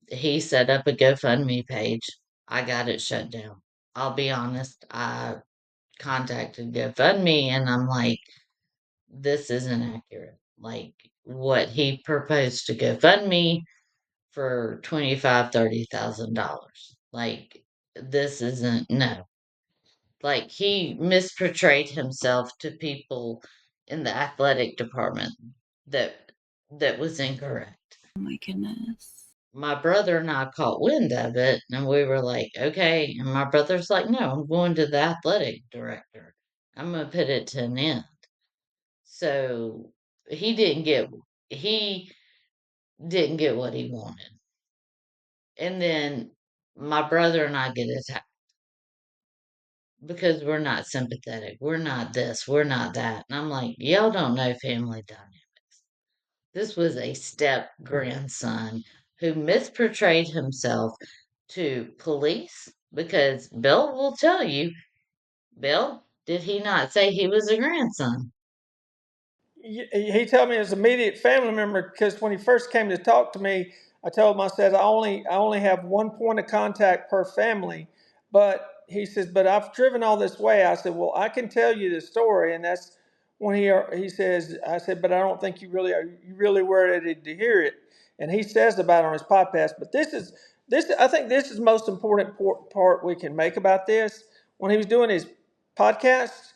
He set up a GoFundMe page. I got it shut down. I'll be honest, I contacted GoFundMe and I'm like, this isn't accurate. Like what he proposed to GoFundMe for $25,000, $30,000. Like this isn't no. Like he misportrayed himself to people in the athletic department that that was incorrect. Oh my goodness. My brother and I caught wind of it and we were like, okay. And my brother's like, no, I'm going to the athletic director. I'm gonna put it to an end. So he didn't get he didn't get what he wanted. And then my brother and I get attacked because we're not sympathetic. We're not this, we're not that. And I'm like, y'all don't know family dynamics. This was a step grandson who misportrayed himself to police because Bill will tell you, Bill, did he not say he was a grandson? He told me as an immediate family member because when he first came to talk to me, I told him, I said, I only have one point of contact per family. But he says, but I've driven all this way. I said, well, I can tell you the story. And that's when he says, I said, but I don't think you really were ready to hear it. And he says about it on his podcast. But I think this is the most important part we can make about this. When he was doing his podcast,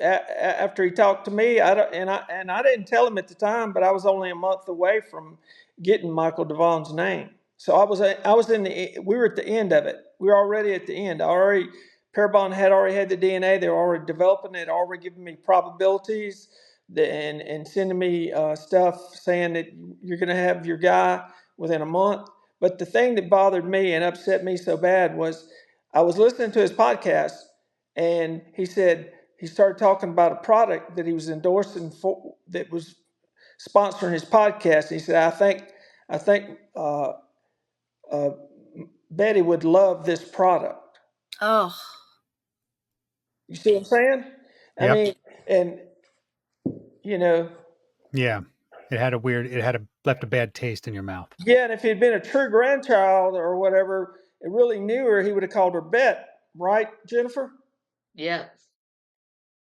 after he talked to me, I didn't tell him at the time, but I was only a month away from getting Michael DeVaugh's name. So we were at the end of it. We were already at the end. Parabon had already had the DNA. They were already developing it, already giving me probabilities, and sending me stuff saying that you're going to have your guy within a month. But the thing that bothered me and upset me so bad was I was listening to his podcast, and he started talking about a product that he was endorsing for that was sponsoring his podcast. He said, I think uh, Betty would love this product. Oh, You see what I'm saying? I Yep. mean, and you know, Yeah. Left a bad taste in your mouth. yeah. And if he'd been a true grandchild or whatever, it really knew her, he would have called her Bet, right, Jennifer? Yep.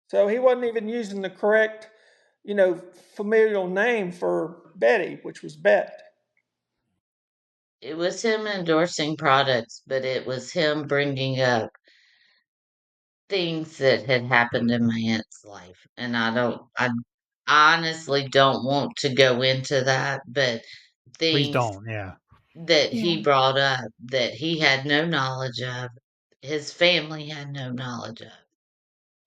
So he wasn't even using the correct, familial name for Betty, which was Bet. it was him endorsing products, but it was him bringing up things that had happened in my aunt's life. And I honestly don't want to go into that, but Please things don't. Yeah. that Yeah. he brought up that he had no knowledge of, his family had no knowledge of.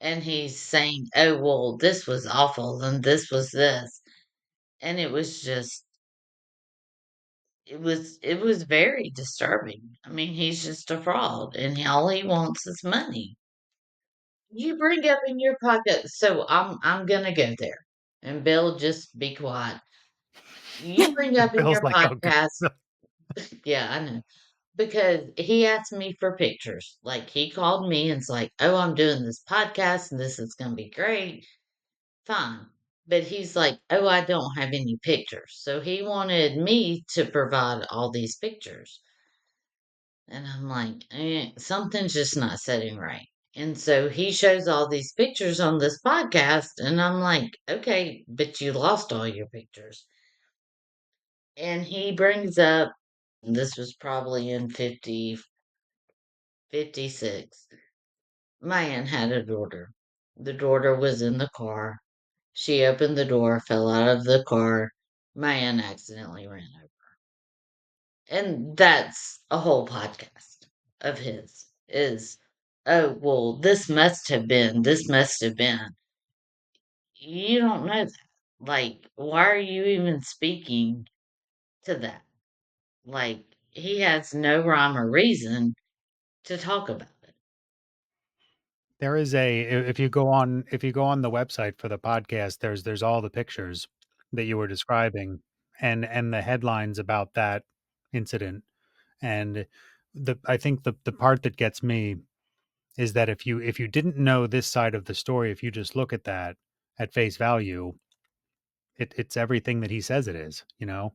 And he's saying, oh, well, this was awful and this was this. And it was just, it was very disturbing. I mean, he's just a fraud and all he wants is money. You bring up in your pocket, so I'm gonna go there. And Bill, just be quiet. You bring up in Bill's your like, oh, God. podcast, yeah, I know. Because he asked me for pictures. Like he called me and's like, "Oh, I'm doing this podcast and this is gonna be great." Fine. But he's like, "Oh, I don't have any pictures." So he wanted me to provide all these pictures. And I'm like, something's just not setting right. And so he shows all these pictures on this podcast, and I'm like, okay, but you lost all your pictures. And he brings up, this was probably in 56. My aunt had a daughter. The daughter was in the car. She opened the door, fell out of the car. My aunt accidentally ran over. And that's a whole podcast of his is, oh, well, this must have been. You don't know that. Like, why are you even speaking to that? Like, he has no rhyme or reason to talk about it. There is if you go on the website for the podcast, there's all the pictures that you were describing and the headlines about that incident. And I think the part that gets me is that if you didn't know this side of the story, if you just look at that at face value, it's everything that he says it is, you know?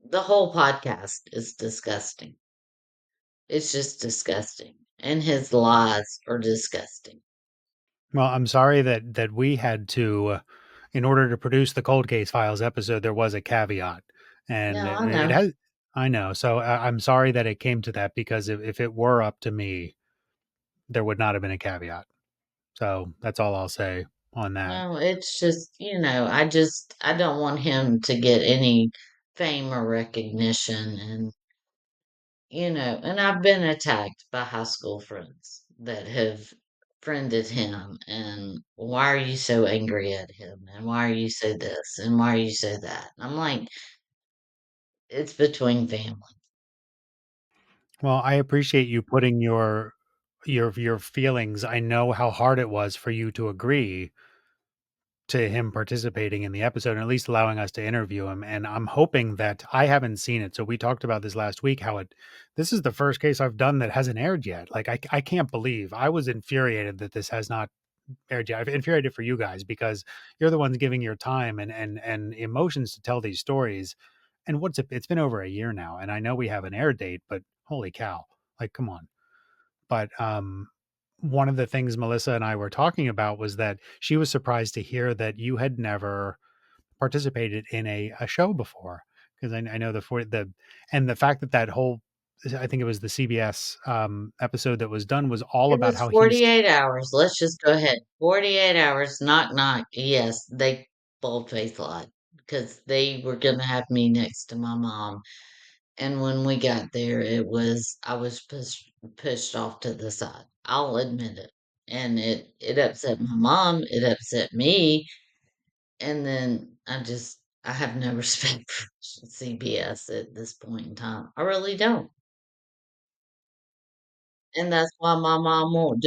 The whole podcast is disgusting. It's just disgusting. And his lies are disgusting. Well, I'm sorry that we had to, in order to produce the Cold Case Files episode, there was a caveat, and Yeah, I it know. has. I know, so I'm sorry that it came to that because if it were up to me, there would not have been a caveat. So that's all I'll say on that. No, it's just, I don't want him to get any fame or recognition. And I've been attacked by high school friends that have friended him. And why are you so angry at him? And why are you so this? And why are you so that? I'm like, it's between family. Well, I appreciate you putting your feelings. I know how hard it was for you to agree to him participating in the episode and at least allowing us to interview him. And I'm hoping that I haven't seen it. So we talked about this last week, this is the first case I've done that hasn't aired yet. Like I can't believe I was infuriated that this has not aired yet. I'm infuriated for you guys because you're the ones giving your time and emotions to tell these stories. And it's been over a year now. And I know we have an air date, but holy cow, like, come on. But one of the things Melissa and I were talking about was that she was surprised to hear that you had never participated in a show before. Because I know and the fact that whole, I think it was the CBS episode that was done was all It about was how he's 48 hours. Let's just go ahead. 48 hours, knock, knock. Yes, they bold-faced lied because they were going to have me next to my mom. And when we got there, I was pushed off to the side. I'll admit it. And it upset my mom. It upset me. And then I have no respect for CBS at this point in time. I really don't. And that's why my mom won't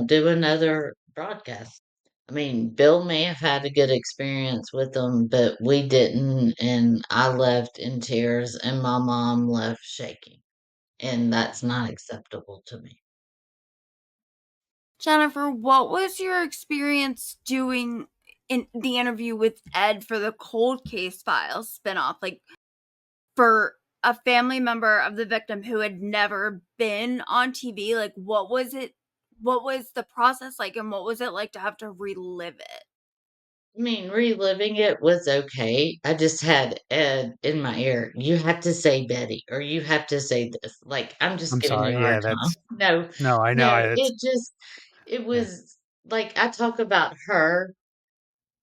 do another broadcast. I mean, Bill may have had a good experience with them, but we didn't, and I left in tears, and my mom left shaking, and that's not acceptable to me. Jennifer, what was your experience doing in the interview with Ed for the Cold Case Files spinoff? Like, for a family member of the victim who had never been on TV, like, what was it? What was the process like, and what was it like to have to relive it? I mean, reliving it was okay. I just had Ed in my ear. You have to say Betty, or you have to say this. Like, I'm just I'm giving you a sorry. hard Yeah, time. that's No, no, I know. no, It's it yeah. was like I talk about her.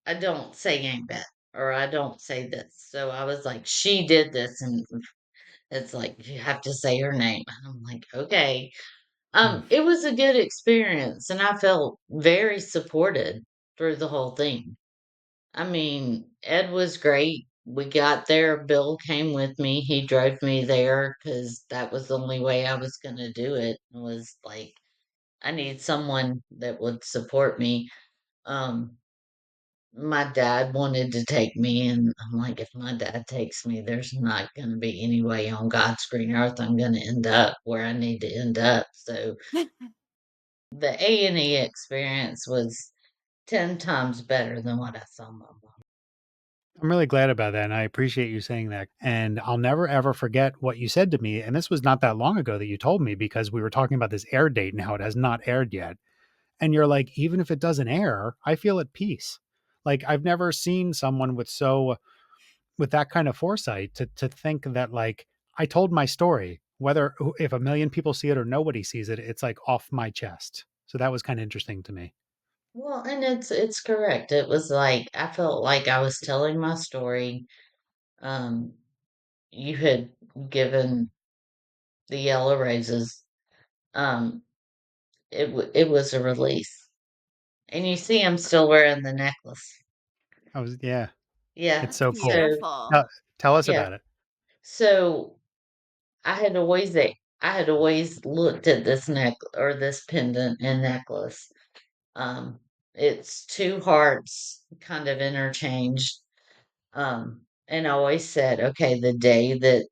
I don't say Aunt Beth, or I don't say this. So I was like, she did this, and it's like you have to say her name. And I'm like, okay. Hmm. It was a good experience, and I felt very supported through the whole thing. I mean, Ed was great. We got there. Bill came with me. He drove me there because that was the only way I was going to do it. Was like, I need someone that would support me. Um, my dad wanted to take me, and I'm like, if my dad takes me, there's not going to be any way on God's green earth I'm going to end up where I need to end up. So the A&E experience was 10 times better than what I saw my mom. I'm really glad about that, and I appreciate you saying that. And I'll never ever forget what you said to me. And this was not that long ago that you told me because we were talking about this air date and how it has not aired yet. And you're like, even if it doesn't air, I feel at peace. Like I've never seen someone with that kind of foresight to think that like I told my story, whether if a million people see it or nobody sees it, it's like off my chest. So that was kind of interesting to me. Well, and it's correct. It was like I felt like I was telling my story. Um, you had given the yellow roses. Um, it was a release, and you see, I'm still wearing the necklace. I was yeah, Yeah. it's so cool. So Beautiful. Tell us yeah. about it. So I had always I had always looked at this neck or this pendant and necklace. Um, it's two hearts kind of interchanged. And I always said, okay, the day that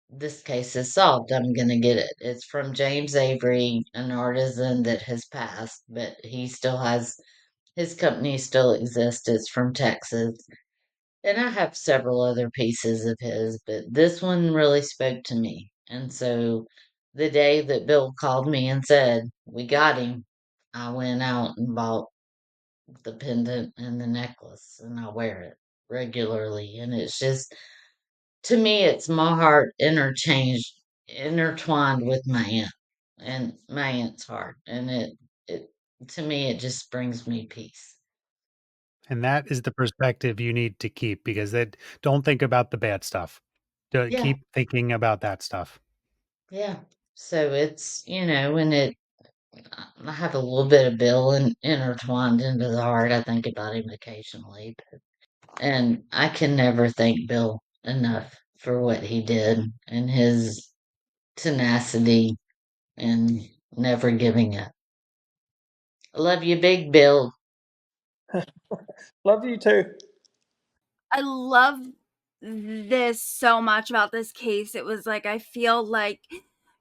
this case is solved, I'm going to get it. It's from James Avery, an artisan that has passed, but he still has his company still exists. It's from Texas. And I have several other pieces of his, but this one really spoke to me. And so the day that Bill called me and said, we got him, I went out and bought the pendant and the necklace, and I wear it regularly. And it's just, to me, it's my heart intertwined with my aunt and my aunt's heart. And it, to me, it just brings me peace. And that is the perspective you need to keep because that don't think about the bad stuff. Yeah. Keep thinking about that stuff. Yeah. So it's, and I have a little bit of Bill intertwined into the heart. I think about him occasionally, and I can never thank Bill enough for what he did and his tenacity and never giving up. I love you, Big Bill. Love you too. I love this so much about this case. It was like I feel like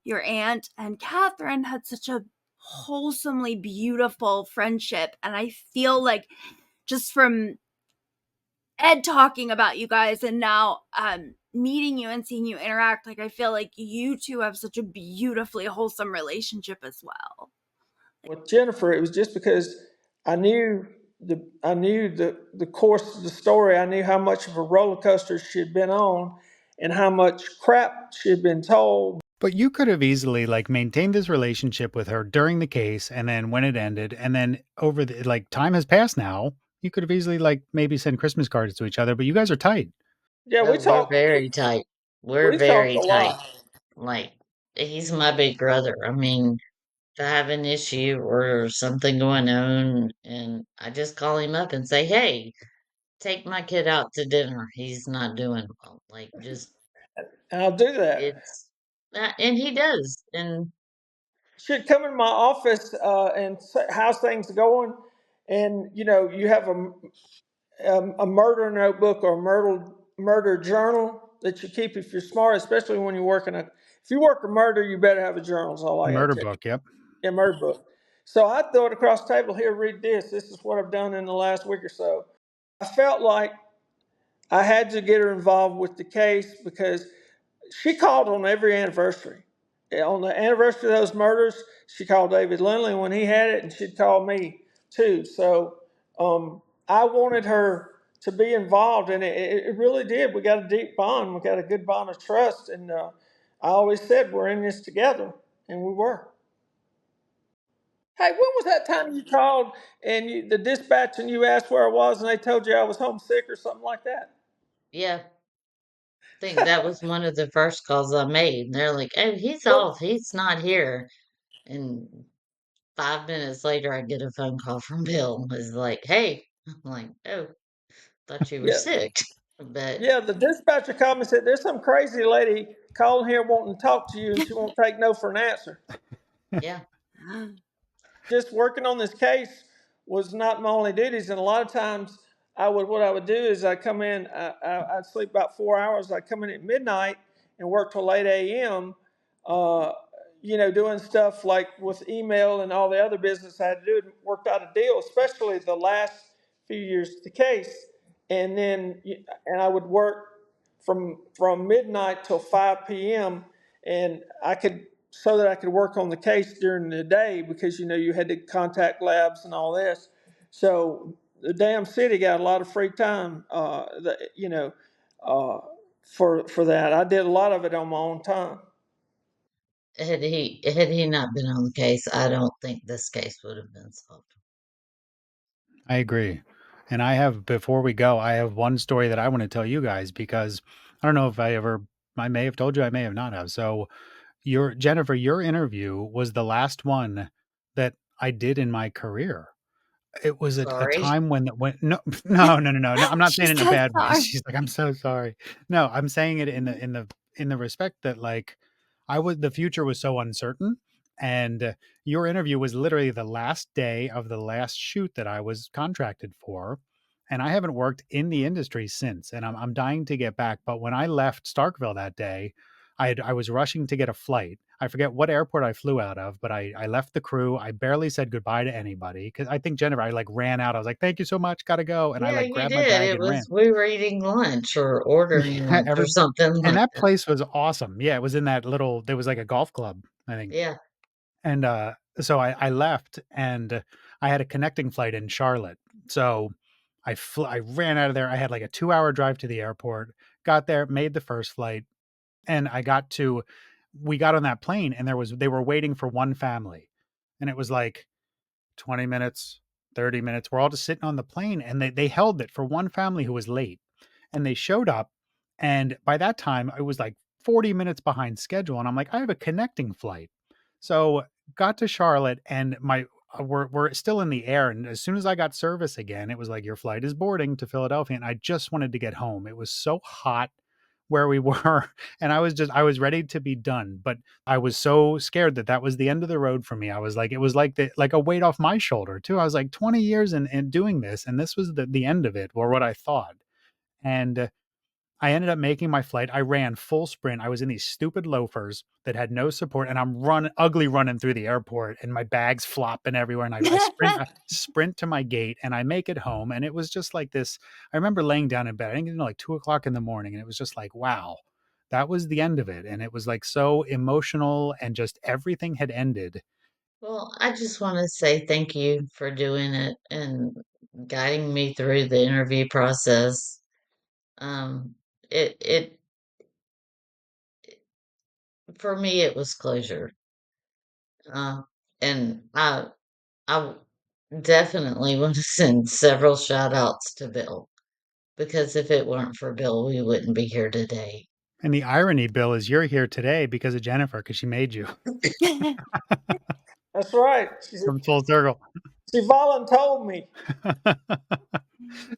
your aunt and Catherine had such a wholesomely beautiful friendship, and I feel like just from Ed talking about you guys and now meeting you and seeing you interact, like I feel like you two have such a beautifully wholesome relationship as well. With Jennifer, it was just because I knew the course of the story. I knew how much of a roller coaster she had been on, and how much crap she had been told. But you could have easily like maintained this relationship with her during the case and then when it ended and then over the like time has passed now. You could have easily like maybe send Christmas cards to each other, but you guys are tight. Yeah, Oh, we're very tight. We're we talked very a tight. lot. Like, he's my big brother. I mean, if I have an issue or something going on, and I just call him up and say, hey, take my kid out to dinner. He's not doing well. Like, just, And I'll do that. it's, and he does. And She'd come in my office and say, "How's things going?" And you have a murder notebook or a murder journal that you keep if you're smart, especially when you're working if you work a murder, you better have a journal. Is all I got Murder to tell you. book, yep. Yeah, murder book. So I throw it across the table. Here, read this. This is what I've done in the last week or so. I felt like I had to get her involved with the case because she called on every anniversary. On the anniversary of those murders, she called David Lindley when he had it, and she'd call me too. So I wanted her to be involved, and it really did. We got a deep bond. We got a good bond of trust, and I always said we're in this together, and we were. Hey, when was that time you called and the dispatch and you asked where I was and they told you I was homesick or something like that? Yeah, I think that was one of the first calls I made. They're like, "Oh, he's Well, off. He's not here." And 5 minutes later, I get a phone call from Bill. It's like, "Hey," I'm like, "Oh, thought you were yeah, sick." But yeah. The dispatcher called me and said, "There's some crazy lady calling here wanting to talk to you, and she won't take no for an answer." yeah, Just working on this case was not my only duties, and a lot of times what I would do is I come in, I'd sleep about 4 hours. I'd come in at midnight and work till late a.m. Uh, doing stuff like with email and all the other business I had to do, and worked out a deal, especially the last few years of the case. And then, and I would work from midnight till 5 p.m. and so that I could work on the case during the day because you had to contact labs and all this. So the damn city got a lot of free time, for that. I did a lot of it on my own time. had he not been on the case, I don't think this case would have been solved. I agree. And before we go, I have one story that I want to tell you guys because I don't know if I may have told you, I may have not have. So, Jennifer, your interview was the last one that I did in my career. It was a Sorry. time when no, no. I'm not She saying it in a said bad way. sorry. She's like, I'm so sorry. No, I'm saying it in the respect that like the future was so uncertain, and your interview was literally the last day of the last shoot that I was contracted for, and I haven't worked in the industry since, and I'm dying to get back. But when I left Starkville that day, I was rushing to get a flight. I forget what airport I flew out of, but I left the crew. I barely said goodbye to anybody because I think Jennifer, I like ran out. I was like, "Thank you so much, gotta go," and I Yeah, like you grabbed my did. bag It and ran. was we were eating lunch or ordering Yeah, lunch or something and like that that. place was awesome. Yeah, it was in that little. There was like a golf club, I think, Yeah. and so I left, and I had a connecting flight in Charlotte. So I ran out of there. I had like a 2 hour drive to the airport. Got there, made the first flight, and we got on that plane, and they were waiting for one family, and it was like 20 minutes, 30 minutes. We're all just sitting on the plane, and they held it for one family who was late, and they showed up, and by that time it was like 40 minutes behind schedule, and I'm like, I have a connecting flight. So got to Charlotte, and we're still in the air, and as soon as I got service again, it was like, your flight is boarding to Philadelphia, and I just wanted to get home. It was so hot where we were, and I was ready to be done, but I was so scared that was the end of the road for me. I was like, it was like a weight off my shoulder too. I was like 20 years in doing this, and this was the end of it, or what I thought. And I ended up making my flight. I ran full sprint. I was in these stupid loafers that had no support, and I'm ugly running through the airport, and my bags flopping everywhere. And I sprint to my gate, and I make it home. And it was just like this. I remember laying down in bed. I think it was like 2 o'clock in the morning, and it was just like, wow, that was the end of it. And it was like so emotional, and just everything had ended. Well, I just want to say thank you for doing it and guiding me through the interview process. Um, it for me it was closure. Uh, and I definitely want to send several shout outs to Bill because if it weren't for Bill, we wouldn't be here today. And the irony, Bill, is you're here today because of Jennifer, because she made you. That's right. From full circle. She voluntold me.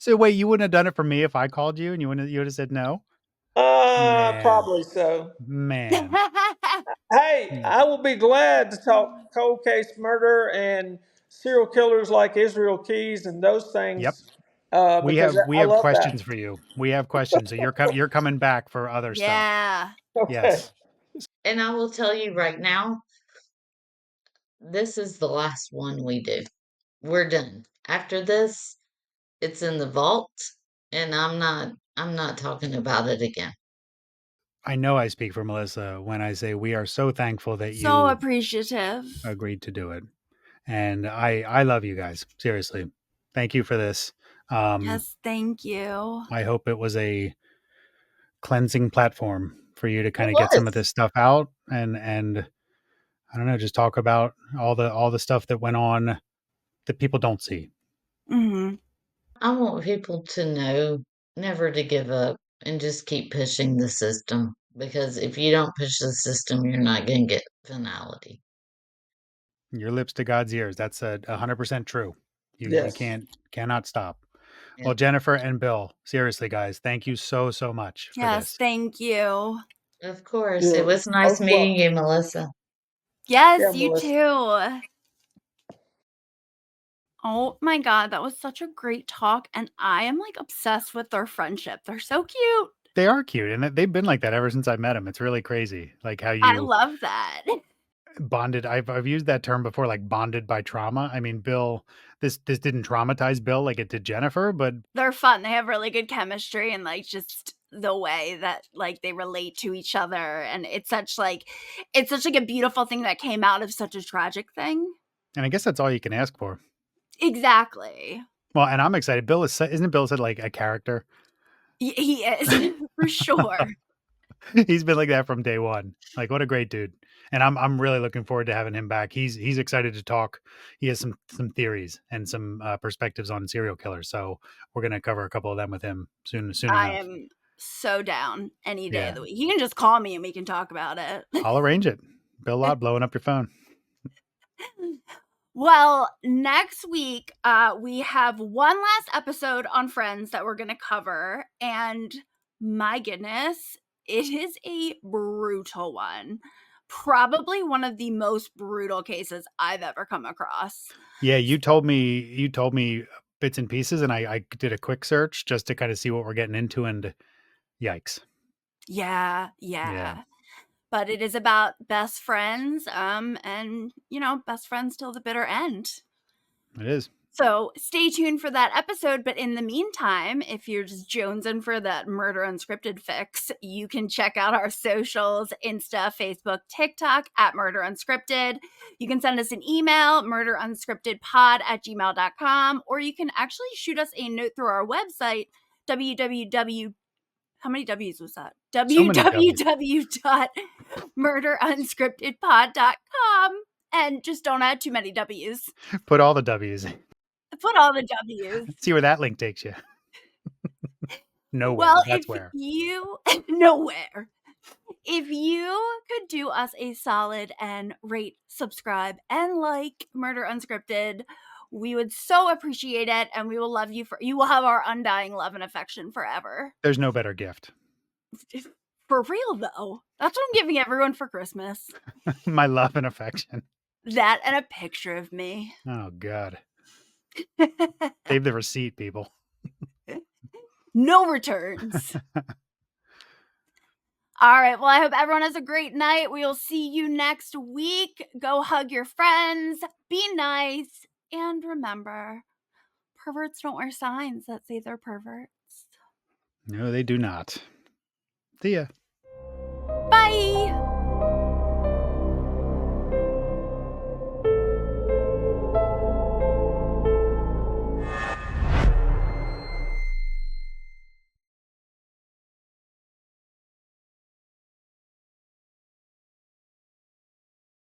So wait, you wouldn't have done it for me if I called you, and you would have said no? Man, Probably so. man. Hey, Mm. I will be glad to talk cold case murder and serial killers like Israel Keys and those Yep. things because We I have love that. questions for you. We have questions. So you're coming back for other stuff. Yeah. Okay. Yes. And I will tell you right now, this is the last one we do. We're done. After this, it's in the vault and I'm not talking about it again. I know I speak for Melissa when I say we are so thankful that So you appreciative. agreed to do it. And I love you guys. Seriously. Thank you for this. Yes, thank you. I hope it was a cleansing platform for you to kind It of get some of was. this stuff out and I don't know, just talk about all the stuff that went on that people don't see. Hmm. I want people to know never to give up and just keep pushing the system because if you don't push the system, you're not going to get finality. Your lips to God's ears. That's 100% true. You Yes. cannot stop. Yeah. Well, Jennifer and Bill, seriously, guys, thank you so much for Yes, this. thank you. Of course. It You're was nice most meeting welcome. you, Melissa. Yes, Yeah, you Melissa. too. Oh my God, that was such a great talk. And I am like obsessed with their friendship. They're so cute. They are cute, and they've been like that ever since I met them. It's really crazy, like how I you love that. bonded. I've used that term before, like bonded by trauma. I mean, Bill, this didn't traumatize Bill like it did Jennifer, but They're fun. They have really good chemistry and like just the way that like they relate to each other. And it's such like a beautiful thing that came out of such a tragic thing. and I guess that's all you can ask for. Exactly. Well, and I'm excited. Bill isn't Bill said like a character? He is for sure. He's been like that from day one. Like, what a great dude. And I'm really looking forward to having him back. He's excited to talk. He has some theories and some perspectives on serial killers. So we're gonna cover a couple of them with him soon I enough. am so down any day of Yeah, the week. You can just call me and we can talk about it. I'll arrange it. Bill Lott blowing up your phone. Well, next week, we have one last episode on Friends that we're going to cover. And my goodness, it is a brutal one. Probably one of the most brutal cases I've ever come across. Yeah, you told me bits and pieces, and I did a quick search just to kind of see what we're getting into, and yikes. Yeah. But it is about best friends, and best friends till the bitter end. It is. So stay tuned for that episode. But in the meantime, if you're just jonesing for that Murder Unscripted fix, you can check out our socials, Insta, Facebook, TikTok at Murder Unscripted. You can send us an email, murderunscriptedpod@gmail.com, or you can actually shoot us a note through our website, www. How many W's was that? So many W's. www.murderunscriptedpod.com. And just don't add too many W's. Put all the W's. Put all the W's. See where that link takes you. Nowhere. Well, That's if where. you nowhere. If you could do us a solid and rate, subscribe, and like Murder Unscripted, we would so appreciate it, and we will love you you will have our undying love and affection forever. There's no better gift. For real though. That's what I'm giving everyone for Christmas. My love and affection. That and a picture of me. Oh God. Save the receipt, people. No returns. All right. Well, I hope everyone has a great night. We will see you next week. Go hug your friends. Be nice. And remember, perverts don't wear signs that say they're perverts. No, they do not. See ya.